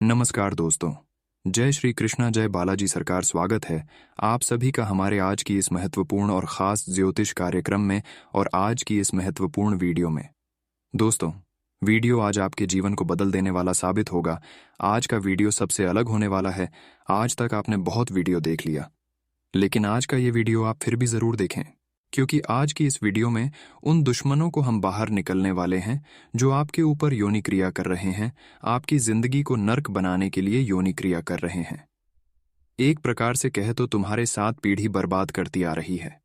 नमस्कार दोस्तों। जय श्री कृष्णा, जय बालाजी सरकार। स्वागत है आप सभी का हमारे आज की इस महत्वपूर्ण और खास ज्योतिष कार्यक्रम में और आज की इस महत्वपूर्ण वीडियो में। दोस्तों, वीडियो आज आपके जीवन को बदल देने वाला साबित होगा। आज का वीडियो सबसे अलग होने वाला है। आज तक आपने बहुत वीडियो देख लिया, लेकिन आज का ये वीडियो आप फिर भी जरूर देखें, क्योंकि आज की इस वीडियो में उन दुश्मनों को हम बाहर निकलने वाले हैं जो आपके ऊपर योनि क्रिया कर रहे हैं, आपकी जिंदगी को नर्क बनाने के लिए योनि क्रिया कर रहे हैं। एक प्रकार से कहे तो तुम्हारे 7 पीढ़ी बर्बाद करती आ रही है।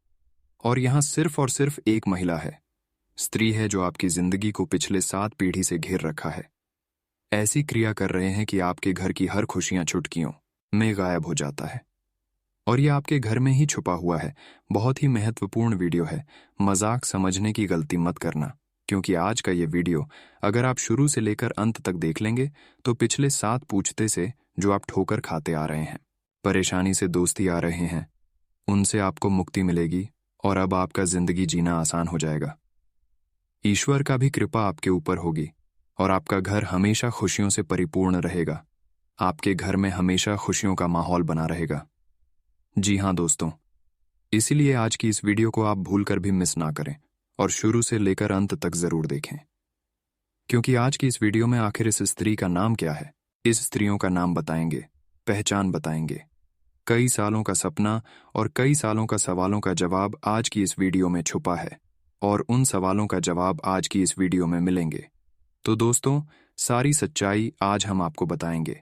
और यहां सिर्फ और सिर्फ एक महिला है, स्त्री है, जो आपकी जिंदगी को पिछले 7 पीढ़ी से घेर रखा है। ऐसी क्रिया कर रहे हैं कि आपके घर की हर खुशियां चुटकियों में गायब हो जाता है। और यह आपके घर में ही छुपा हुआ है। बहुत ही महत्वपूर्ण वीडियो है। मजाक समझने की गलती मत करना, क्योंकि आज का ये वीडियो अगर आप शुरू से लेकर अंत तक देख लेंगे तो पिछले 7 पूछते से जो आप ठोकर खाते आ रहे हैं, परेशानी से दोस्ती आ रहे हैं, उनसे आपको मुक्ति मिलेगी और अब आपका जिंदगी जीना आसान हो जाएगा। ईश्वर का भी कृपा आपके ऊपर होगी और आपका घर हमेशा खुशियों से परिपूर्ण रहेगा। आपके घर में हमेशा खुशियों का माहौल बना रहेगा। जी हाँ दोस्तों, इसीलिए आज की इस वीडियो को आप भूलकर भी मिस ना करें और शुरू से लेकर अंत तक जरूर देखें, क्योंकि आज की इस वीडियो में आखिर इस स्त्री का नाम क्या है, इस स्त्रियों का नाम बताएंगे, पहचान बताएंगे। कई सालों का सपना और कई सालों का सवालों का जवाब आज की इस वीडियो में छुपा है और उन सवालों का जवाब आज की इस वीडियो में मिलेंगे। तो दोस्तों, सारी सच्चाई आज हम आपको बताएंगे।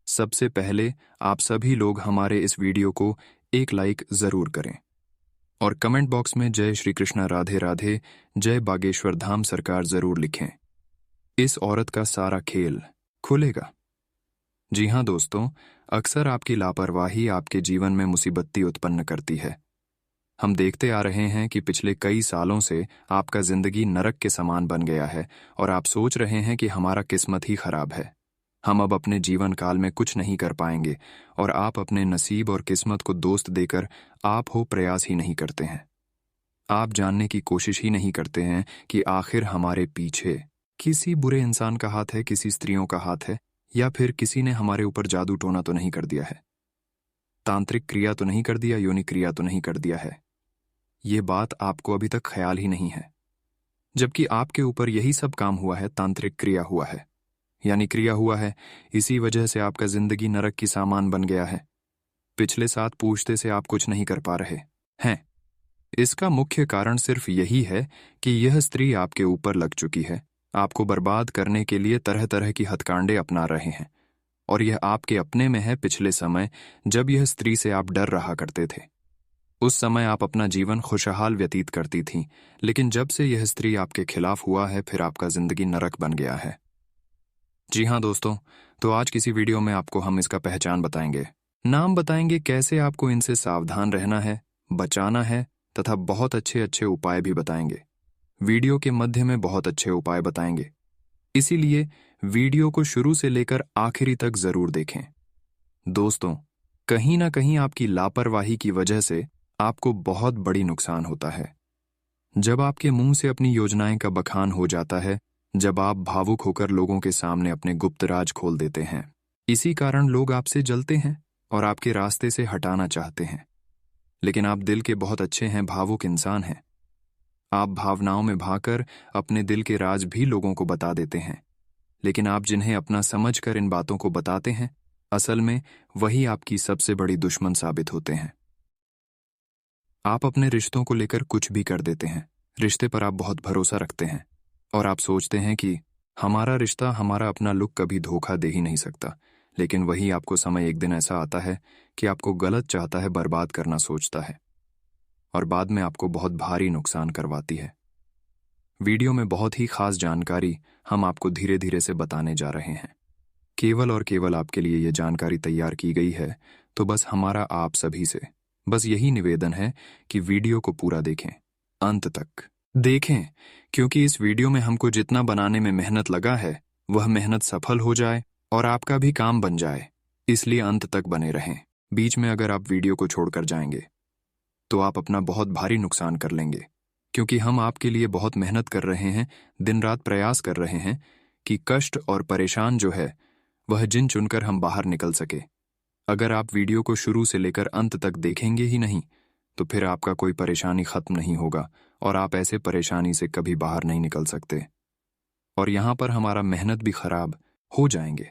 सबसे पहले आप सभी लोग हमारे इस वीडियो को एक लाइक जरूर करें और कमेंट बॉक्स में जय श्री कृष्णा, राधे राधे, जय बागेश्वर धाम सरकार जरूर लिखें। इस औरत का सारा खेल खुलेगा। जी हाँ दोस्तों, अक्सर आपकी लापरवाही आपके जीवन में मुसीबती उत्पन्न करती है। हम देखते आ रहे हैं कि पिछले कई सालों से आपका जिंदगी नरक के समान बन गया है और आप सोच रहे हैं कि हमारा किस्मत ही खराब है, हम अब अपने जीवन काल में कुछ नहीं कर पाएंगे, और आप अपने नसीब और किस्मत को दोस्त देकर आप हो प्रयास ही नहीं करते हैं। आप जानने की कोशिश ही नहीं करते हैं कि आखिर हमारे पीछे किसी बुरे इंसान का हाथ है, किसी स्त्रियों का हाथ है, या फिर किसी ने हमारे ऊपर जादू टोना तो नहीं कर दिया है, तांत्रिक क्रिया तो नहीं कर दिया, योनि क्रिया तो नहीं कर दिया है। ये बात आपको अभी तक ख्याल ही नहीं है, जबकि आपके ऊपर यही सब काम हुआ है, तांत्रिक क्रिया हुआ है, यानी क्रिया हुआ है। इसी वजह से आपका जिंदगी नरक की सामान बन गया है। पिछले 7 पूछते से आप कुछ नहीं कर पा रहे हैं। इसका मुख्य कारण सिर्फ यही है कि यह स्त्री आपके ऊपर लग चुकी है, आपको बर्बाद करने के लिए तरह तरह की हथकांडे अपना रहे हैं। और यह आपके अपने में है। पिछले समय जब यह स्त्री से आप डर रहा करते थे, उस समय आप अपना जीवन खुशहाल व्यतीत करती थीं, लेकिन जब से यह स्त्री आपके खिलाफ हुआ है, फिर आपका जिंदगी नरक बन गया है। जी हाँ दोस्तों, तो आज किसी वीडियो में आपको हम इसका पहचान बताएंगे, नाम बताएंगे, कैसे आपको इनसे सावधान रहना है, बचाना है, तथा बहुत अच्छे अच्छे उपाय भी बताएंगे। वीडियो के मध्य में बहुत अच्छे उपाय बताएंगे, इसीलिए वीडियो को शुरू से लेकर आखिरी तक जरूर देखें। दोस्तों, कहीं ना कहीं आपकी लापरवाही की वजह से आपको बहुत बड़ी नुकसान होता है। जब आपके मुंह से अपनी योजनाएं का बखान हो जाता है, जब आप भावुक होकर लोगों के सामने अपने गुप्त राज खोल देते हैं, इसी कारण लोग आपसे जलते हैं और आपके रास्ते से हटाना चाहते हैं। लेकिन आप दिल के बहुत अच्छे हैं, भावुक इंसान हैं। आप भावनाओं में भाकर अपने दिल के राज भी लोगों को बता देते हैं, लेकिन आप जिन्हें अपना समझकर इन बातों को बताते हैं, असल में वही आपकी सबसे बड़ी दुश्मन साबित होते हैं। आप अपने रिश्तों को लेकर कुछ भी कर देते हैं। रिश्ते पर आप बहुत भरोसा रखते हैं और आप सोचते हैं कि हमारा रिश्ता, हमारा अपना लुक कभी धोखा दे ही नहीं सकता। लेकिन वही आपको समय एक दिन ऐसा आता है कि आपको गलत चाहता है, बर्बाद करना सोचता है, और बाद में आपको बहुत भारी नुकसान करवाती है। वीडियो में बहुत ही खास जानकारी हम आपको धीरे धीरे से बताने जा रहे हैं। केवल और केवल आपके लिए ये जानकारी तैयार की गई है, तो बस हमारा आप सभी से बस यही निवेदन है कि वीडियो को पूरा देखें, अंत तक देखें, क्योंकि इस वीडियो में हमको जितना बनाने में मेहनत लगा है, वह मेहनत सफल हो जाए और आपका भी काम बन जाए। इसलिए अंत तक बने रहें। बीच में अगर आप वीडियो को छोड़कर जाएंगे तो आप अपना बहुत भारी नुकसान कर लेंगे, क्योंकि हम आपके लिए बहुत मेहनत कर रहे हैं, दिन रात प्रयास कर रहे हैं कि कष्ट और परेशान जो है वह जिन चुनकर हम बाहर निकल सके। अगर आप वीडियो को शुरू से लेकर अंत तक देखेंगे ही नहीं तो फिर आपका कोई परेशानी खत्म नहीं होगा और आप ऐसे परेशानी से कभी बाहर नहीं निकल सकते, और यहां पर हमारा मेहनत भी खराब हो जाएंगे।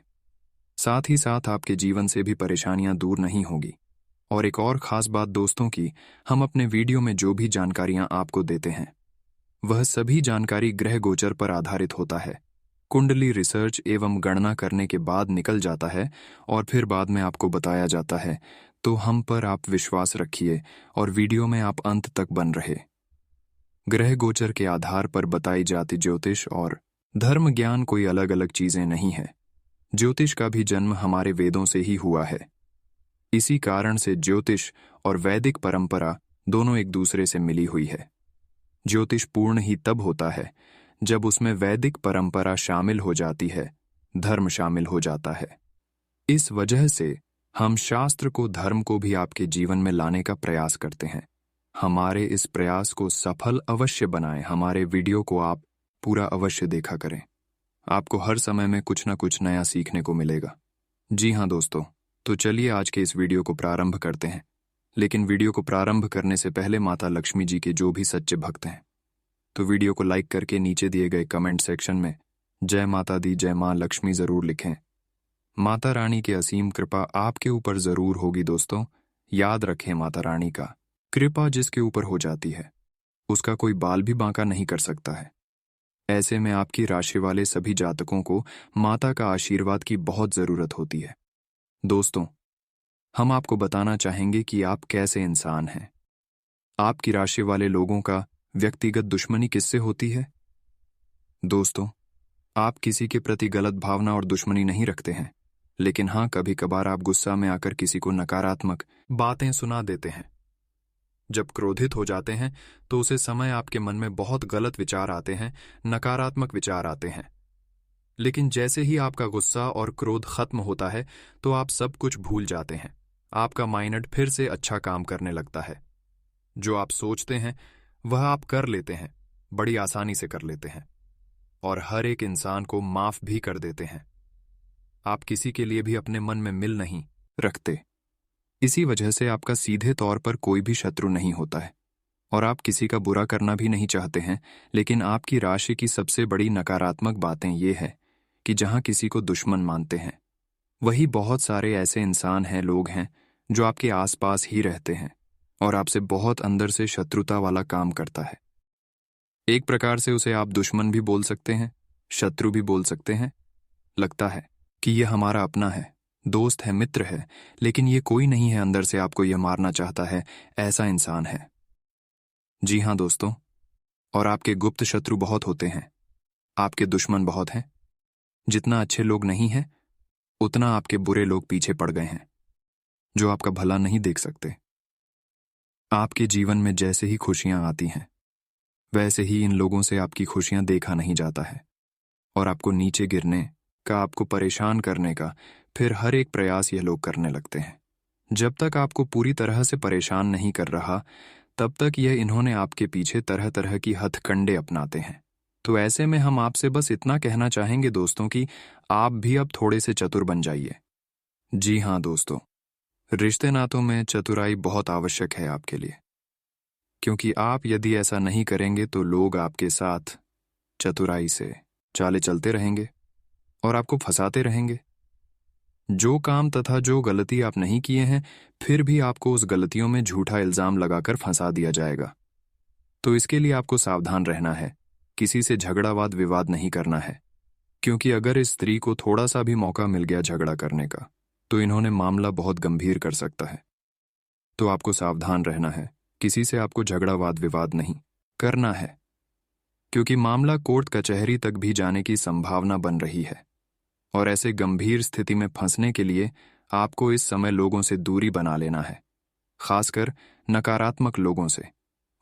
साथ ही साथ आपके जीवन से भी परेशानियां दूर नहीं होगी। और एक और खास बात दोस्तों की, हम अपने वीडियो में जो भी जानकारियां आपको देते हैं वह सभी जानकारी ग्रह गोचर पर आधारित होता है। कुंडली रिसर्च एवं गणना करने के बाद निकल जाता है और फिर बाद में आपको बताया जाता है। तो हम पर आप विश्वास रखिए और वीडियो में आप अंत तक बन रहे। ग्रह गोचर के आधार पर बताई जाती ज्योतिष और धर्म ज्ञान कोई अलग अलग चीजें नहीं है। ज्योतिष का भी जन्म हमारे वेदों से ही हुआ है। इसी कारण से ज्योतिष और वैदिक परंपरा दोनों एक दूसरे से मिली हुई है। ज्योतिष पूर्ण ही तब होता है जब उसमें वैदिक परंपरा शामिल हो जाती है, धर्म शामिल हो जाता है। इस वजह से हम शास्त्र को, धर्म को भी आपके जीवन में लाने का प्रयास करते हैं। हमारे इस प्रयास को सफल अवश्य बनाएं। हमारे वीडियो को आप पूरा अवश्य देखा करें। आपको हर समय में कुछ न कुछ नया सीखने को मिलेगा। जी हाँ दोस्तों, तो चलिए आज के इस वीडियो को प्रारंभ करते हैं। लेकिन वीडियो को प्रारंभ करने से पहले माता लक्ष्मी जी के जो भी सच्चे भक्त हैं तो वीडियो को लाइक करके नीचे दिए गए कमेंट सेक्शन में जय माता दी, जय मां लक्ष्मी जरूर लिखें। माता रानी की असीम कृपा आपके ऊपर जरूर होगी दोस्तों। याद रखें, माता रानी का कृपा जिसके ऊपर हो जाती है उसका कोई बाल भी बांका नहीं कर सकता है। ऐसे में आपकी राशि वाले सभी जातकों को माता का आशीर्वाद की बहुत जरूरत होती है। दोस्तों, हम आपको बताना चाहेंगे कि आप कैसे इंसान हैं। आपकी राशि वाले लोगों का व्यक्तिगत दुश्मनी किससे होती है? दोस्तों, आप किसी के प्रति गलत भावना और दुश्मनी नहीं रखते हैं, लेकिन हाँ, कभी कभार आप गुस्सा में आकर किसी को नकारात्मक बातें सुना देते हैं। जब क्रोधित हो जाते हैं तो उसे समय आपके मन में बहुत गलत विचार आते हैं, नकारात्मक विचार आते हैं। लेकिन जैसे ही आपका गुस्सा और क्रोध खत्म होता है तो आप सब कुछ भूल जाते हैं। आपका माइंड फिर से अच्छा काम करने लगता है। जो आप सोचते हैं वह आप कर लेते हैं, बड़ी आसानी से कर लेते हैं और हर एक इंसान को माफ भी कर देते हैं। आप किसी के लिए भी अपने मन में मिल नहीं रखते। इसी वजह से आपका सीधे तौर पर कोई भी शत्रु नहीं होता है और आप किसी का बुरा करना भी नहीं चाहते हैं। लेकिन आपकी राशि की सबसे बड़ी नकारात्मक बातें ये है कि जहां किसी को दुश्मन मानते हैं वही बहुत सारे ऐसे इंसान हैं, लोग हैं जो आपके आसपास ही रहते हैं और आपसे बहुत अंदर से शत्रुता वाला काम करता है। एक प्रकार से उसे आप दुश्मन भी बोल सकते हैं, शत्रु भी बोल सकते हैं। लगता है कि यह हमारा अपना है, दोस्त है, मित्र है, लेकिन ये कोई नहीं है, अंदर से आपको यह मारना चाहता है, ऐसा इंसान है। जी हाँ दोस्तों, और आपके गुप्त शत्रु बहुत होते हैं, आपके दुश्मन बहुत हैं। जितना अच्छे लोग नहीं हैं उतना आपके बुरे लोग पीछे पड़ गए हैं, जो आपका भला नहीं देख सकते। आपके जीवन में जैसे ही खुशियां आती हैं वैसे ही इन लोगों से आपकी खुशियां देखा नहीं जाता है और आपको नीचे गिरने का, आपको परेशान करने का फिर हर एक प्रयास ये लोग करने लगते हैं। जब तक आपको पूरी तरह से परेशान नहीं कर रहा तब तक इन्होंने आपके पीछे तरह तरह की हथकंडे अपनाते हैं। तो ऐसे में हम आपसे बस इतना कहना चाहेंगे दोस्तों कि आप भी अब थोड़े से चतुर बन जाइए। जी हाँ दोस्तों, रिश्ते नातों में चतुराई बहुत आवश्यक है आपके लिए, क्योंकि आप यदि ऐसा नहीं करेंगे तो लोग आपके साथ चतुराई से चाले चलते रहेंगे और आपको फंसाते रहेंगे। जो काम तथा जो गलती आप नहीं किए हैं फिर भी आपको उस गलतियों में झूठा इल्जाम लगाकर फंसा दिया जाएगा। तो इसके लिए आपको सावधान रहना है, किसी से झगड़ा वाद विवाद नहीं करना है, क्योंकि अगर इस स्त्री को थोड़ा सा भी मौका मिल गया झगड़ा करने का तो इन्होंने मामला बहुत गंभीर कर सकता है। तो आपको सावधान रहना है, किसी से आपको झगड़ा वाद विवाद नहीं करना है, क्योंकि मामला कोर्ट कचहरी तक भी जाने की संभावना बन रही है। और ऐसे गंभीर स्थिति में फंसने के लिए आपको इस समय लोगों से दूरी बना लेना है, खासकर नकारात्मक लोगों से,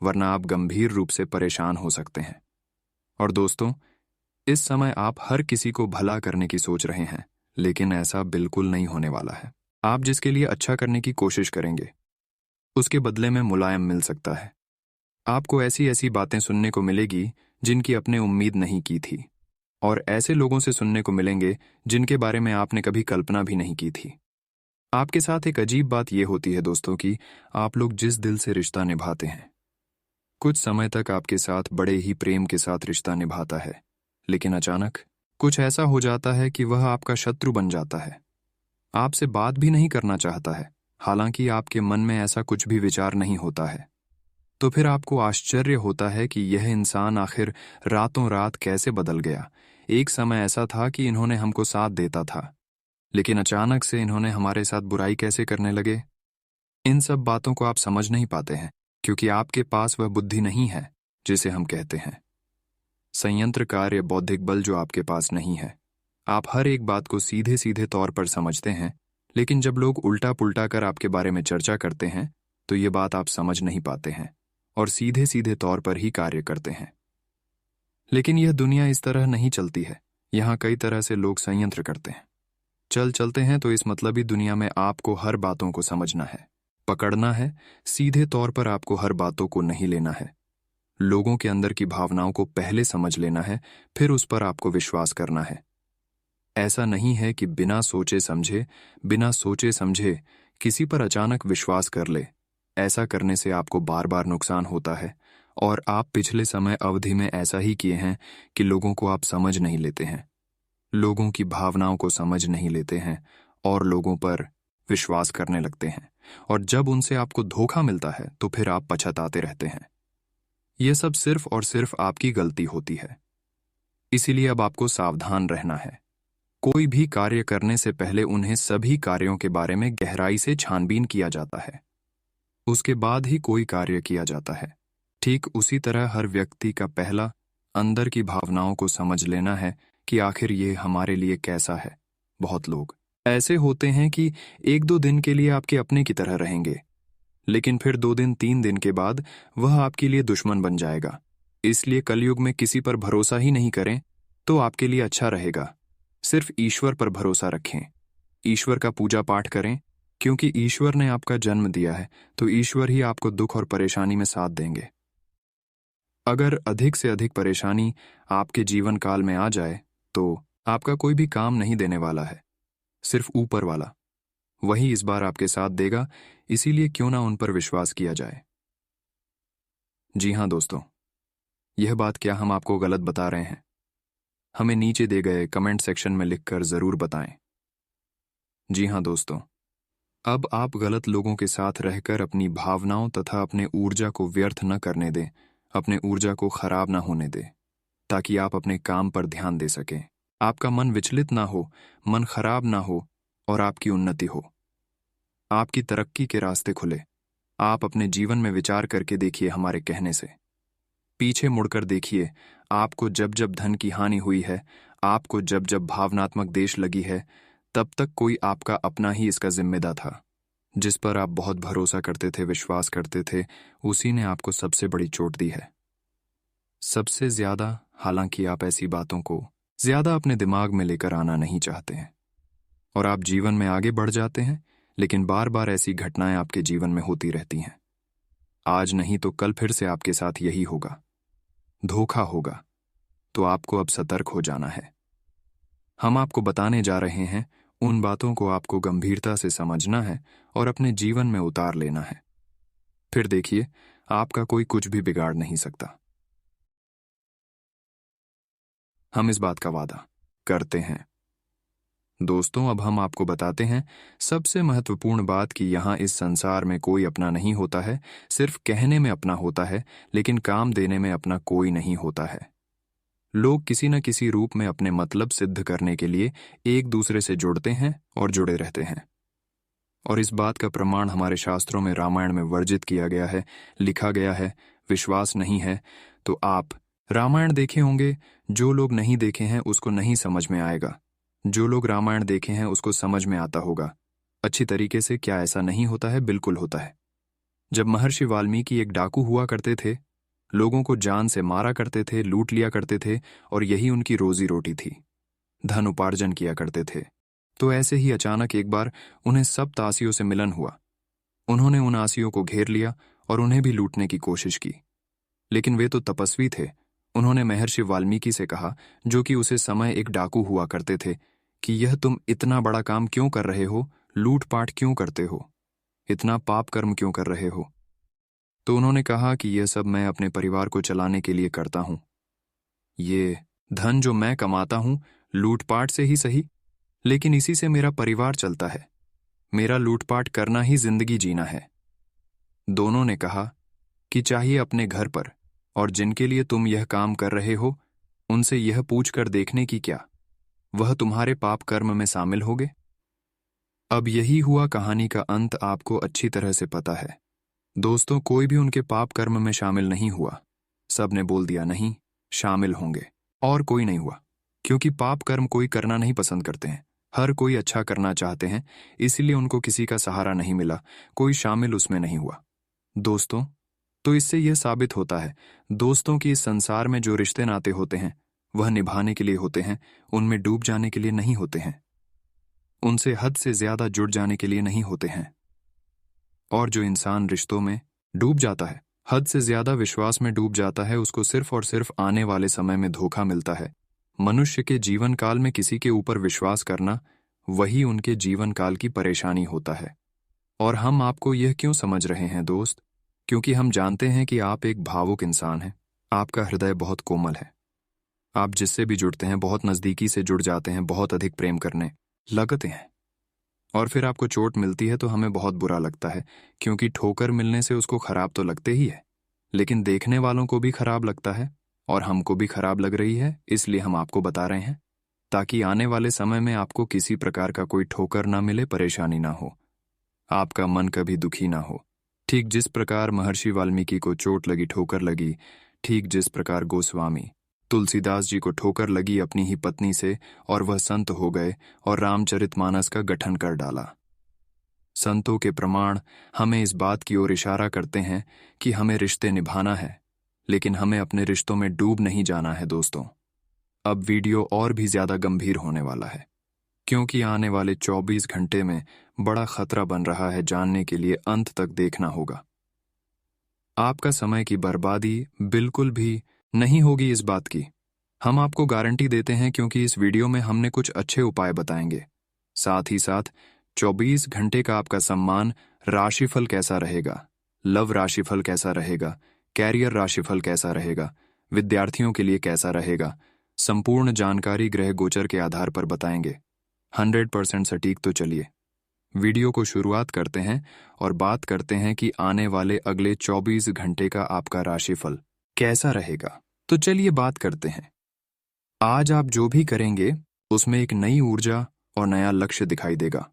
वरना आप गंभीर रूप से परेशान हो सकते हैं। और दोस्तों, इस समय आप हर किसी को भला करने की सोच रहे हैं, लेकिन ऐसा बिल्कुल नहीं होने वाला है। आप जिसके लिए अच्छा करने की कोशिश करेंगे उसके बदले में मुलायम मिल सकता है। आपको ऐसी ऐसी बातें सुनने को मिलेगी जिनकी आपने उम्मीद नहीं की थी, और ऐसे लोगों से सुनने को मिलेंगे जिनके बारे में आपने कभी कल्पना भी नहीं की थी। आपके साथ एक अजीब बात यह होती है दोस्तों कि आप लोग जिस दिल से रिश्ता निभाते हैं, कुछ समय तक आपके साथ बड़े ही प्रेम के साथ रिश्ता निभाता है, लेकिन अचानक कुछ ऐसा हो जाता है कि वह आपका शत्रु बन जाता है। आपसे बात भी नहीं करना चाहता है, हालांकि आपके मन में ऐसा कुछ भी विचार नहीं होता है। तो फिर आपको आश्चर्य होता है कि यह इंसान आखिर रातों रात कैसे बदल गया। एक समय ऐसा था कि इन्होंने हमको साथ देता था, लेकिन अचानक से इन्होंने हमारे साथ बुराई कैसे करने लगे। इन सब बातों को आप समझ नहीं पाते हैं, क्योंकि आपके पास वह बुद्धि नहीं है जिसे हम कहते हैं संयंत्र कार्य बौद्धिक बल, जो आपके पास नहीं है। आप हर एक बात को सीधे सीधे तौर पर समझते हैं, लेकिन जब लोग उल्टा पुल्टा कर आपके बारे में चर्चा करते हैं तो ये बात आप समझ नहीं पाते हैं और सीधे सीधे तौर पर ही कार्य करते हैं। लेकिन यह दुनिया इस तरह नहीं चलती है। यहाँ कई तरह से लोग संयंत्र करते हैं। चलते हैं तो इस मतलबी दुनिया में आपको हर बातों को समझना है, पकड़ना है। सीधे तौर पर आपको हर बातों को नहीं लेना है। लोगों के अंदर की भावनाओं को पहले समझ लेना है, फिर उस पर आपको विश्वास करना है। ऐसा नहीं है कि बिना सोचे समझे किसी पर अचानक विश्वास कर ले। ऐसा करने से आपको बार बार नुकसान होता है, और आप पिछले समय अवधि में ऐसा ही किए हैं कि लोगों को आप समझ नहीं लेते हैं, लोगों की भावनाओं को समझ नहीं लेते हैं और लोगों पर विश्वास करने लगते हैं, और जब उनसे आपको धोखा मिलता है तो फिर आप पछताते रहते हैं। यह सब सिर्फ और सिर्फ आपकी गलती होती है। इसीलिए अब आपको सावधान रहना है। कोई भी कार्य करने से पहले उन्हें सभी कार्यों के बारे में गहराई से छानबीन किया जाता है, उसके बाद ही कोई कार्य किया जाता है। ठीक उसी तरह हर व्यक्ति का पहला अंदर की भावनाओं को समझ लेना है कि आखिर ये हमारे लिए कैसा है। बहुत लोग ऐसे होते हैं कि 1-2 दिन के लिए आपके अपने की तरह रहेंगे, लेकिन फिर 2 दिन 3 दिन के बाद वह आपके लिए दुश्मन बन जाएगा। इसलिए कलयुग में किसी पर भरोसा ही नहीं करें तो आपके लिए अच्छा रहेगा। सिर्फ ईश्वर पर भरोसा रखें, ईश्वर का पूजा पाठ करें, क्योंकि ईश्वर ने आपका जन्म दिया है तो ईश्वर ही आपको दुख और परेशानी में साथ देंगे। अगर अधिक से अधिक परेशानी आपके जीवन काल में आ जाए तो आपका कोई भी काम नहीं देने वाला है, सिर्फ ऊपर वाला, वही इस बार आपके साथ देगा। इसीलिए क्यों ना उन पर विश्वास किया जाए। जी हां दोस्तों, यह बात क्या हम आपको गलत बता रहे हैं? हमें नीचे दिए गए कमेंट सेक्शन में लिखकर जरूर बताएं। जी हां दोस्तों, अब आप गलत लोगों के साथ रहकर अपनी भावनाओं तथा अपने ऊर्जा को व्यर्थ न करने दें, अपने ऊर्जा को खराब ना होने दें, ताकि आप अपने काम पर ध्यान दे सकें, आपका मन विचलित ना हो, मन खराब ना हो और आपकी उन्नति हो, आपकी तरक्की के रास्ते खुले। आप अपने जीवन में विचार करके देखिए, हमारे कहने से पीछे मुड़कर देखिए। आपको जब जब धन की हानि हुई है, आपको जब जब भावनात्मक देश लगी है, तब तक कोई आपका अपना ही इसका जिम्मेदार था। जिस पर आप बहुत भरोसा करते थे, विश्वास करते थे, उसी ने आपको सबसे बड़ी चोट दी है, सबसे ज्यादा। हालांकि आप ऐसी बातों को ज्यादा अपने दिमाग में लेकर आना नहीं चाहते हैं और आप जीवन में आगे बढ़ जाते हैं, लेकिन बार बार ऐसी घटनाएं आपके जीवन में होती रहती हैं। आज नहीं तो कल फिर से आपके साथ यही होगा, धोखा होगा। तो आपको अब सतर्क हो जाना है। हम आपको बताने जा रहे हैं, उन बातों को आपको गंभीरता से समझना है और अपने जीवन में उतार लेना है। फिर देखिए, आपका कोई कुछ भी बिगाड़ नहीं सकता। हम इस बात का वादा करते हैं। दोस्तों, अब हम आपको बताते हैं सबसे महत्वपूर्ण बात कि यहाँ इस संसार में कोई अपना नहीं होता है। सिर्फ कहने में अपना होता है, लेकिन काम देने में अपना कोई नहीं होता है। लोग किसी न किसी रूप में अपने मतलब सिद्ध करने के लिए एक दूसरे से जुड़ते हैं और जुड़े रहते हैं, और इस बात का प्रमाण हमारे शास्त्रों में, रामायण में वर्जित किया गया है, लिखा गया है। विश्वास नहीं है तो आप रामायण देखे होंगे। जो लोग नहीं देखे हैं उसको नहीं समझ में आएगा, जो लोग रामायण देखे हैं उसको समझ में आता होगा अच्छी तरीके से। क्या ऐसा नहीं होता है? बिल्कुल होता है। जब महर्षि वाल्मीकि एक डाकू हुआ करते थे, लोगों को जान से मारा करते थे, लूट लिया करते थे, और यही उनकी रोजी रोटी थी, धन उपार्जन किया करते थे। तो ऐसे ही अचानक एक बार उन्हें सब तासियों से मिलन हुआ। उन्होंने उन आसियों को घेर लिया और उन्हें भी लूटने की कोशिश की, लेकिन वे तो तपस्वी थे उन्होंने महर्षि वाल्मीकि से कहा, जो कि उसे समय एक डाकू हुआ करते थे, कि यह तुम इतना बड़ा काम क्यों कर रहे हो, लूटपाट क्यों करते हो, इतना पाप कर्म क्यों कर रहे हो। तो उन्होंने कहा कि यह सब मैं अपने परिवार को चलाने के लिए करता हूं। ये धन जो मैं कमाता हूं, लूटपाट से ही सही, लेकिन इसी से मेरा परिवार चलता है। मेरा लूटपाट करना ही जिंदगी जीना है। दोनों ने कहा कि चाहिए अपने घर पर और जिनके लिए तुम यह काम कर रहे हो, उनसे यह पूछकर देखने की क्या वह तुम्हारे पाप कर्म में शामिल होगे। अब यही हुआ कहानी का अंत, आपको अच्छी तरह से पता है। दोस्तों, कोई भी उनके पाप कर्म में शामिल नहीं हुआ। सब ने बोल दिया नहीं, शामिल होंगे, और कोई नहीं हुआ, क्योंकि पाप कर्म कोई करना नहीं पसंद करते हैं। हर कोई अच्छा करना चाहते हैं, इसलिए उनको किसी का सहारा नहीं मिला, कोई शामिल उसमें नहीं हुआ। दोस्तों, तो इससे यह साबित होता है, दोस्तों की इस संसार में जो रिश्ते नाते होते हैं, वह निभाने के लिए होते हैं, उनमें डूब जाने के लिए नहीं होते हैं। उनसे हद से ज्यादा जुड़ जाने के लिए नहीं होते हैं। और जो इंसान रिश्तों में डूब जाता है, हद से ज्यादा विश्वास में डूब जाता है, उसको सिर्फ और सिर्फ आने वाले समय में धोखा मिलता है। मनुष्य के जीवन काल में किसी के ऊपर विश्वास करना, वही उनके जीवन काल की परेशानी होता है। और हम आपको यह क्यों समझ रहे हैं दोस्त? क्योंकि हम जानते हैं कि आप एक भावुक इंसान हैं। आपका हृदय बहुत कोमल है। आप जिससे भी जुड़ते हैं बहुत नज़दीकी से जुड़ जाते हैं, बहुत अधिक प्रेम करने लगते हैं। और फिर आपको चोट मिलती है तो हमें बहुत बुरा लगता है, क्योंकि ठोकर मिलने से उसको खराब तो लगते ही है, लेकिन देखने वालों को भी खराब लगता है और हमको भी खराब लग रही है। इसलिए हम आपको बता रहे हैं, ताकि आने वाले समय में आपको किसी प्रकार का कोई ठोकर ना मिले, परेशानी ना हो, आपका मन कभी दुखी ना हो। ठीक जिस प्रकार महर्षि वाल्मीकि को चोट लगी, ठोकर लगी, ठीक जिस प्रकार गोस्वामी तुलसीदास जी को ठोकर लगी अपनी ही पत्नी से और वह संत हो गए और रामचरितमानस का गठन कर डाला। संतों के प्रमाण हमें इस बात की ओर इशारा करते हैं कि हमें रिश्ते निभाना है, लेकिन हमें अपने रिश्तों में डूब नहीं जाना है। दोस्तों, अब वीडियो और भी ज्यादा गंभीर होने वाला है, क्योंकि आने वाले 24 घंटे में बड़ा खतरा बन रहा है। जानने के लिए अंत तक देखना होगा। आपका समय की बर्बादी बिल्कुल भी नहीं होगी इस बात की, हम आपको गारंटी देते हैं, क्योंकि इस वीडियो में हमने कुछ अच्छे उपाय बताएंगे। साथ ही साथ 24 घंटे का आपका सम्मान राशिफल कैसा रहेगा, लव राशिफल कैसा रहेगा, कैरियर राशिफल कैसा रहेगा, विद्यार्थियों के लिए कैसा रहेगा, संपूर्ण जानकारी ग्रह गोचर के आधार पर बताएंगे। 100% सटीक। तो चलिए वीडियो को शुरुआत करते हैं और बात करते हैं कि आने वाले अगले 24 घंटे का आपका राशिफल कैसा रहेगा। तो चलिए बात करते हैं। आज आप जो भी करेंगे उसमें एक नई ऊर्जा और नया लक्ष्य दिखाई देगा।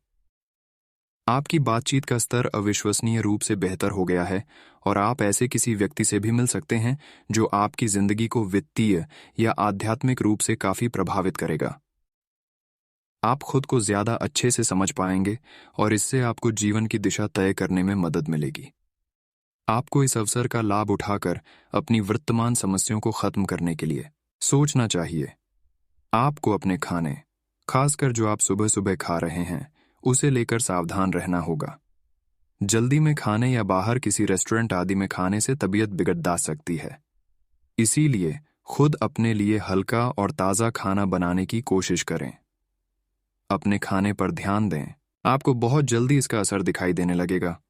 आपकी बातचीत का स्तर अविश्वसनीय रूप से बेहतर हो गया है और आप ऐसे किसी व्यक्ति से भी मिल सकते हैं जो आपकी जिंदगी को वित्तीय या आध्यात्मिक रूप से काफी प्रभावित करेगा। आप खुद को ज्यादा अच्छे से समझ पाएंगे और इससे आपको जीवन की दिशा तय करने में मदद मिलेगी। आपको इस अवसर का लाभ उठाकर अपनी वर्तमान समस्याओं को खत्म करने के लिए सोचना चाहिए। आपको अपने खाने, खासकर जो आप सुबह सुबह खा रहे हैं, उसे लेकर सावधान रहना होगा। जल्दी में खाने या बाहर किसी रेस्टोरेंट आदि में खाने से तबीयत बिगड़ सकती है। इसीलिए खुद अपने लिए हल्का और ताज़ा खाना बनाने की कोशिश करें। अपने खाने पर ध्यान दें, आपको बहुत जल्दी इसका असर दिखाई देने लगेगा।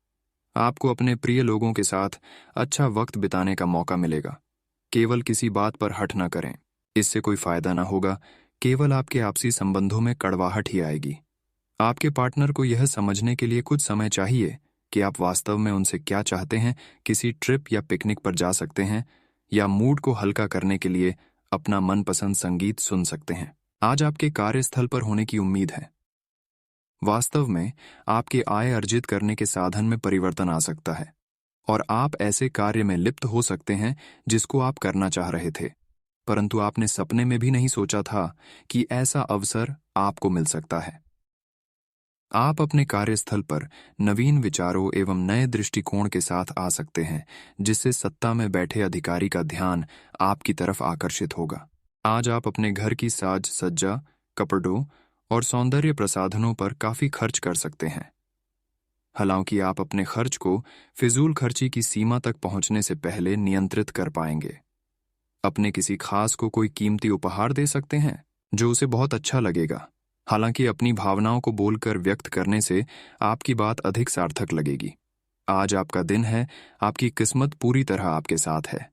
आपको अपने प्रिय लोगों के साथ अच्छा वक्त बिताने का मौका मिलेगा। केवल किसी बात पर हठ न करें, इससे कोई फायदा ना होगा, केवल आपके आपसी संबंधों में कड़वाहट ही आएगी। आपके पार्टनर को यह समझने के लिए कुछ समय चाहिए कि आप वास्तव में उनसे क्या चाहते हैं। किसी ट्रिप या पिकनिक पर जा सकते हैं या मूड को हल्का करने के लिए अपना मनपसंद संगीत सुन सकते हैं। आज आपके कार्यस्थल पर होने की उम्मीद है। वास्तव में आपके आय अर्जित करने के साधन में परिवर्तन आ सकता है और आप ऐसे कार्य में लिप्त हो सकते हैं जिसको आप करना चाह रहे थे, परंतु आपने सपने में भी नहीं सोचा था कि ऐसा अवसर आपको मिल सकता है। आप अपने कार्यस्थल पर नवीन विचारों एवं नए दृष्टिकोण के साथ आ सकते हैं, जिससे सत्ता में बैठे अधिकारी का ध्यान आपकी तरफ आकर्षित होगा। आज आप अपने घर की साज सज्जा, कपड़ों और सौंदर्य प्रसाधनों पर काफी खर्च कर सकते हैं। हालांकि आप अपने खर्च को फिजूल खर्ची की सीमा तक पहुंचने से पहले नियंत्रित कर पाएंगे। अपने किसी खास को कोई कीमती उपहार दे सकते हैं जो उसे बहुत अच्छा लगेगा। हालांकि अपनी भावनाओं को बोलकर व्यक्त करने से आपकी बात अधिक सार्थक लगेगी। आज आपका दिन है, आपकी किस्मत पूरी तरह आपके साथ है।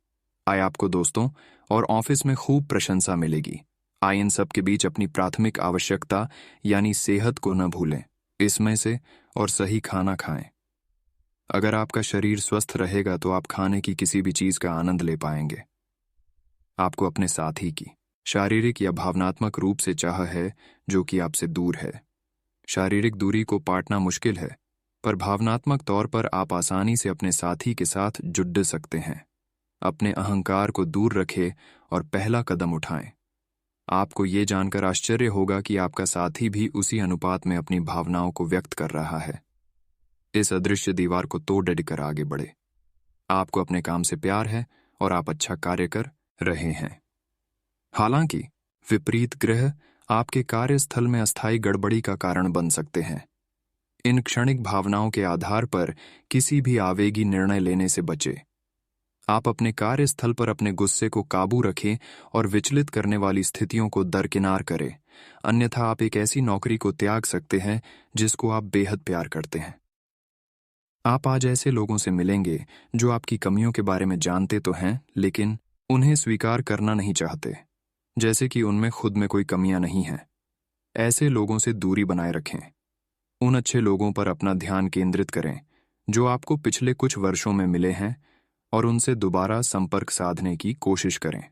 आय आपको दोस्तों और ऑफिस में खूब प्रशंसा मिलेगी। आय इन सब के बीच अपनी प्राथमिक आवश्यकता यानी सेहत को न भूलें। इसमें से और सही खाना खाएं। अगर आपका शरीर स्वस्थ रहेगा तो आप खाने की किसी भी चीज का आनंद ले पाएंगे। आपको अपने साथी की शारीरिक या भावनात्मक रूप से चाह है जो कि आपसे दूर है। शारीरिक दूरी को पाटना मुश्किल है, पर भावनात्मक तौर पर आप आसानी से अपने साथी के साथ जुड़ सकते हैं। अपने अहंकार को दूर रखें और पहला कदम उठाएं। आपको ये जानकर आश्चर्य होगा कि आपका साथी भी उसी अनुपात में अपनी भावनाओं को व्यक्त कर रहा है। इस अदृश्य दीवार को तोड़ कर आगे बढ़े। आपको अपने काम से प्यार है और आप अच्छा कार्य कर रहे हैं। हालांकि विपरीत ग्रह आपके कार्यस्थल में अस्थायी गड़बड़ी का कारण बन सकते हैं। इन क्षणिक भावनाओं के आधार पर किसी भी आवेगी निर्णय लेने से बचें। आप अपने कार्यस्थल पर अपने गुस्से को काबू रखें और विचलित करने वाली स्थितियों को दरकिनार करें, अन्यथा आप एक ऐसी नौकरी को त्याग सकते हैं जिसको आप बेहद प्यार करते हैं। आप आज ऐसे लोगों से मिलेंगे जो आपकी कमियों के बारे में जानते तो हैं, लेकिन उन्हें स्वीकार करना नहीं चाहते, जैसे कि उनमें खुद में कोई कमियां नहीं हैं। ऐसे लोगों से दूरी बनाए रखें। उन अच्छे लोगों पर अपना ध्यान केंद्रित करें जो आपको पिछले कुछ वर्षों में मिले हैं और उनसे दोबारा संपर्क साधने की कोशिश करें।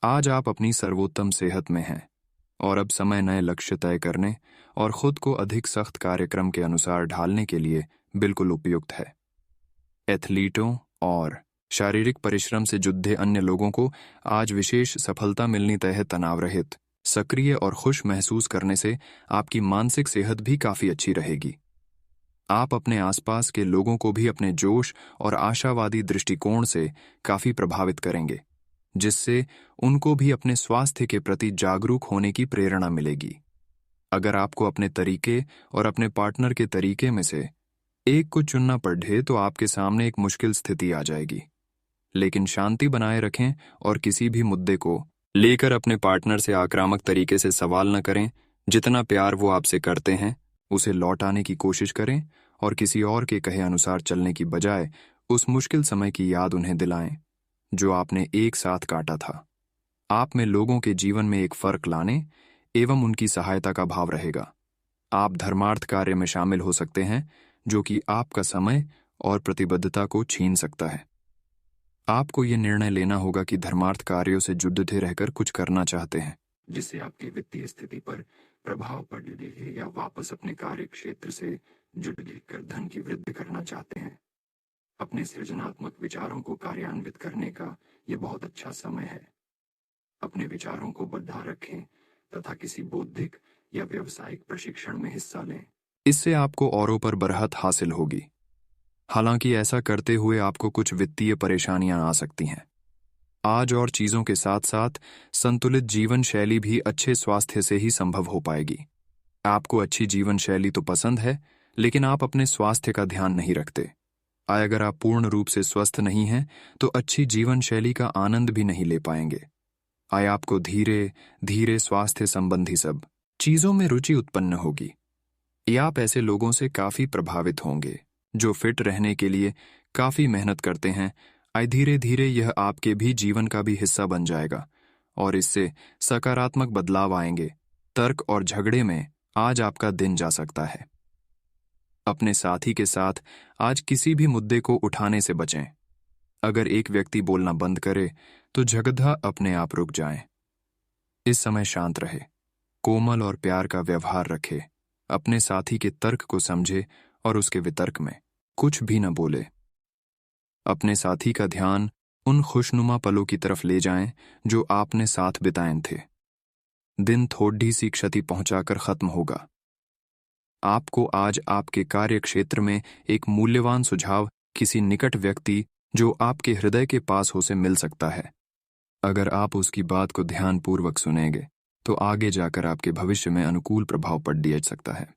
आज आप अपनी सर्वोत्तम सेहत में हैं और अब समय नए लक्ष्य तय करने और खुद को अधिक सख्त कार्यक्रम के अनुसार ढालने के लिए बिल्कुल उपयुक्त है। एथलीटों और शारीरिक परिश्रम से जुद्धे अन्य लोगों को आज विशेष सफलता मिलनी तय है। तनाव रहित, सक्रिय और खुश महसूस करने से आपकी मानसिक सेहत भी काफी अच्छी रहेगी। आप अपने आसपास के लोगों को भी अपने जोश और आशावादी दृष्टिकोण से काफी प्रभावित करेंगे, जिससे उनको भी अपने स्वास्थ्य के प्रति जागरूक होने की प्रेरणा मिलेगी। अगर आपको अपने तरीके और अपने पार्टनर के तरीके में से एक को चुनना पड़े तो आपके सामने एक मुश्किल स्थिति आ जाएगी। लेकिन शांति बनाए रखें और किसी भी मुद्दे को लेकर अपने पार्टनर से आक्रामक तरीके से सवाल न करें। जितना प्यार वो आपसे करते हैं उसे लौटाने की कोशिश करें और किसी और के कहे अनुसार चलने की बजाय उस मुश्किल समय की याद उन्हें दिलाएं जो आपने एक साथ काटा था। आप में लोगों के जीवन में एक फर्क लाने एवं उनकी सहायता का भाव रहेगा। आप धर्मार्थ कार्य में शामिल हो सकते हैं जो कि आपका समय और प्रतिबद्धता को छीन सकता है। आपको ये निर्णय लेना होगा कि धर्मार्थ कार्यों से जुड़ते रहकर कुछ करना चाहते हैं जिससे आपकी वित्तीय स्थिति पर प्रभाव पड़े, या वापस अपने कार्य क्षेत्र से जुड़ कर धन की वृद्धि करना चाहते हैं। अपने सृजनात्मक विचारों को कार्यान्वित करने का ये बहुत अच्छा समय है। अपने विचारों को बढ़ा रखें तथा किसी बौद्धिक या व्यावसायिक प्रशिक्षण में हिस्सा लें। इससे आपको औरों पर बरहत हासिल होगी। हालांकि ऐसा करते हुए आपको कुछ वित्तीय परेशानियां आ सकती हैं। आज और चीजों के साथ साथ संतुलित जीवन शैली भी अच्छे स्वास्थ्य से ही संभव हो पाएगी। आपको अच्छी जीवन शैली तो पसंद है, लेकिन आप अपने स्वास्थ्य का ध्यान नहीं रखते। अगर आप पूर्ण रूप से स्वस्थ नहीं हैं तो अच्छी जीवन शैली का आनंद भी नहीं ले पाएंगे। आपको धीरे धीरे स्वास्थ्य संबंधी सब चीजों में रुचि उत्पन्न होगी। आप ऐसे लोगों से काफी प्रभावित होंगे जो फिट रहने के लिए काफी मेहनत करते हैं। धीरे धीरे यह आपके भी जीवन का भी हिस्सा बन जाएगा और इससे सकारात्मक बदलाव आएंगे। तर्क और झगड़े में आज आपका दिन जा सकता है। अपने साथी के साथ आज किसी भी मुद्दे को उठाने से बचें। अगर एक व्यक्ति बोलना बंद करे तो झगड़ा अपने आप रुक जाए। इस समय शांत रहे, कोमल और प्यार का व्यवहार रखे। अपने साथी के तर्क को समझे और उसके वितर्क में कुछ भी न बोले। अपने साथी का ध्यान उन खुशनुमा पलों की तरफ ले जाएं जो आपने साथ बिताए थे। दिन थोड़ी सी क्षति पहुंचाकर खत्म होगा। आपको आज आपके कार्य क्षेत्र में एक मूल्यवान सुझाव किसी निकट व्यक्ति जो आपके हृदय के पास हो से मिल सकता है। अगर आप उसकी बात को ध्यानपूर्वक सुनेंगे तो आगे जाकर आपके भविष्य में अनुकूल प्रभाव पड़ दिया सकता है।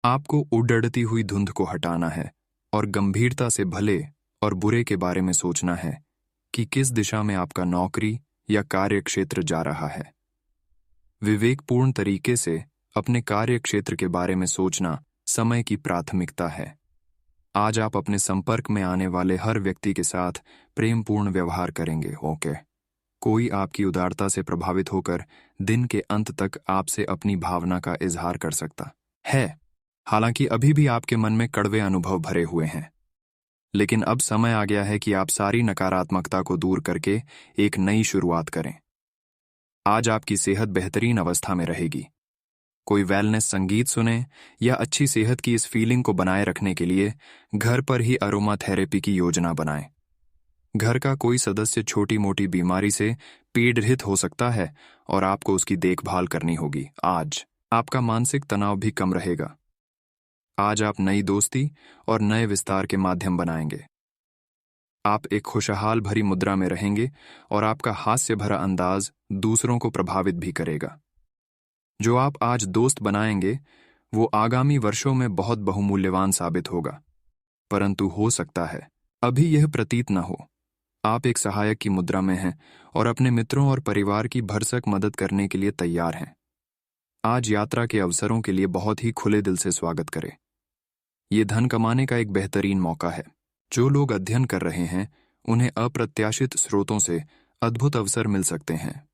आपको उड़ती हुई धुंध को हटाना है और गंभीरता से भले और बुरे के बारे में सोचना है कि किस दिशा में आपका नौकरी या कार्य क्षेत्र जा रहा है। विवेकपूर्ण तरीके से अपने कार्य क्षेत्र के बारे में सोचना समय की प्राथमिकता है। आज आप अपने संपर्क में आने वाले हर व्यक्ति के साथ प्रेमपूर्ण व्यवहार करेंगे, ओके। कोई आपकी उदारता से प्रभावित होकर दिन के अंत तक आपसे अपनी भावना का इजहार कर सकता है। हालांकि अभी भी आपके मन में कड़वे अनुभव भरे हुए हैं, लेकिन अब समय आ गया है कि आप सारी नकारात्मकता को दूर करके एक नई शुरुआत करें। आज आपकी सेहत बेहतरीन अवस्था में रहेगी। कोई वेलनेस संगीत सुने या अच्छी सेहत की इस फीलिंग को बनाए रखने के लिए घर पर ही अरोमा थेरेपी की योजना बनाएं। घर का कोई सदस्य छोटी मोटी बीमारी से पीड़ित हो सकता है और आपको उसकी देखभाल करनी होगी। आज आपका मानसिक तनाव भी कम रहेगा। आज आप नई दोस्ती और नए विस्तार के माध्यम बनाएंगे। आप एक खुशहाल भरी मुद्रा में रहेंगे और आपका हास्य भरा अंदाज दूसरों को प्रभावित भी करेगा। जो आप आज दोस्त बनाएंगे वो आगामी वर्षों में बहुत बहुमूल्यवान साबित होगा, परंतु हो सकता है अभी यह प्रतीत न हो। आप एक सहायक की मुद्रा में हैं और अपने मित्रों और परिवार की भरसक मदद करने के लिए तैयार हैं। आज यात्रा के अवसरों के लिए बहुत ही खुले दिल से स्वागत करें। ये धन कमाने का एक बेहतरीन मौका है। जो लोग अध्ययन कर रहे हैं उन्हें अप्रत्याशित स्रोतों से अद्भुत अवसर मिल सकते हैं।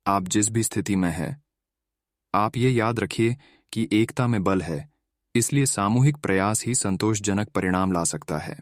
आप जिस भी स्थिति में हैं, आप ये याद रखिए कि एकता में बल है, इसलिए सामूहिक प्रयास ही संतोषजनक परिणाम ला सकता है।